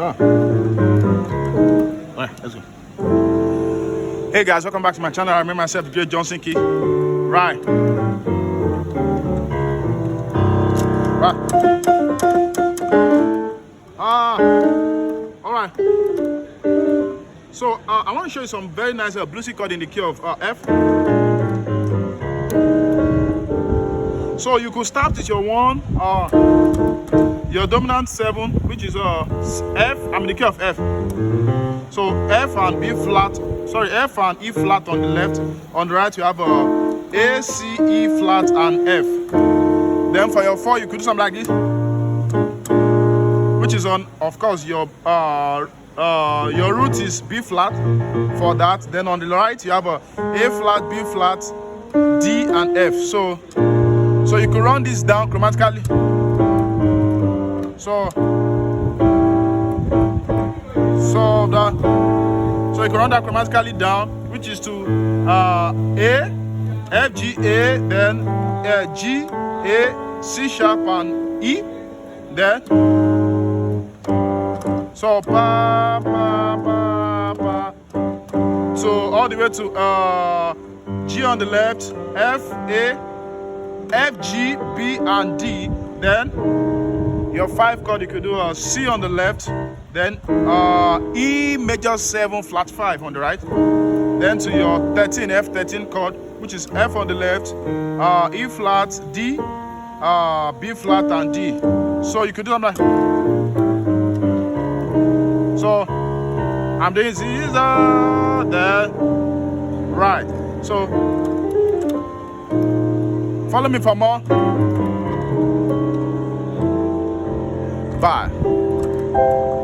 Alright, let's go. Hey guys, welcome back to my channel. I remember myself, the great Johnsonkeyz. Right. Alright. So I want to show you some very nice bluesy chord in the key of F. So you could start with your 1, your dominant 7, which is F. I'm in the key of F. So F and B flat. Sorry, F and E flat on the left. On the right, you have A, C, E flat, and F. Then for your 4, you could do something like this, which is on, of course, your root is B flat for that. Then on the right, you have A flat, B flat, D, and F. So you can run this down chromatically. So you can run that chromatically down, which is to A, F, G, A, then G, A, C sharp, and E. Then so pa pa pa pa. So all the way to G on the left, F, A, F, G, B, and D. Then your 5 chord, you could do a C on the left, then E major 7 flat 5 on the right. Then to your 13, F13 chord, which is F on the left, E flat, D, B flat, and D. So you could do that. So I'm doing Caesar, then right. So follow me for more. Bye.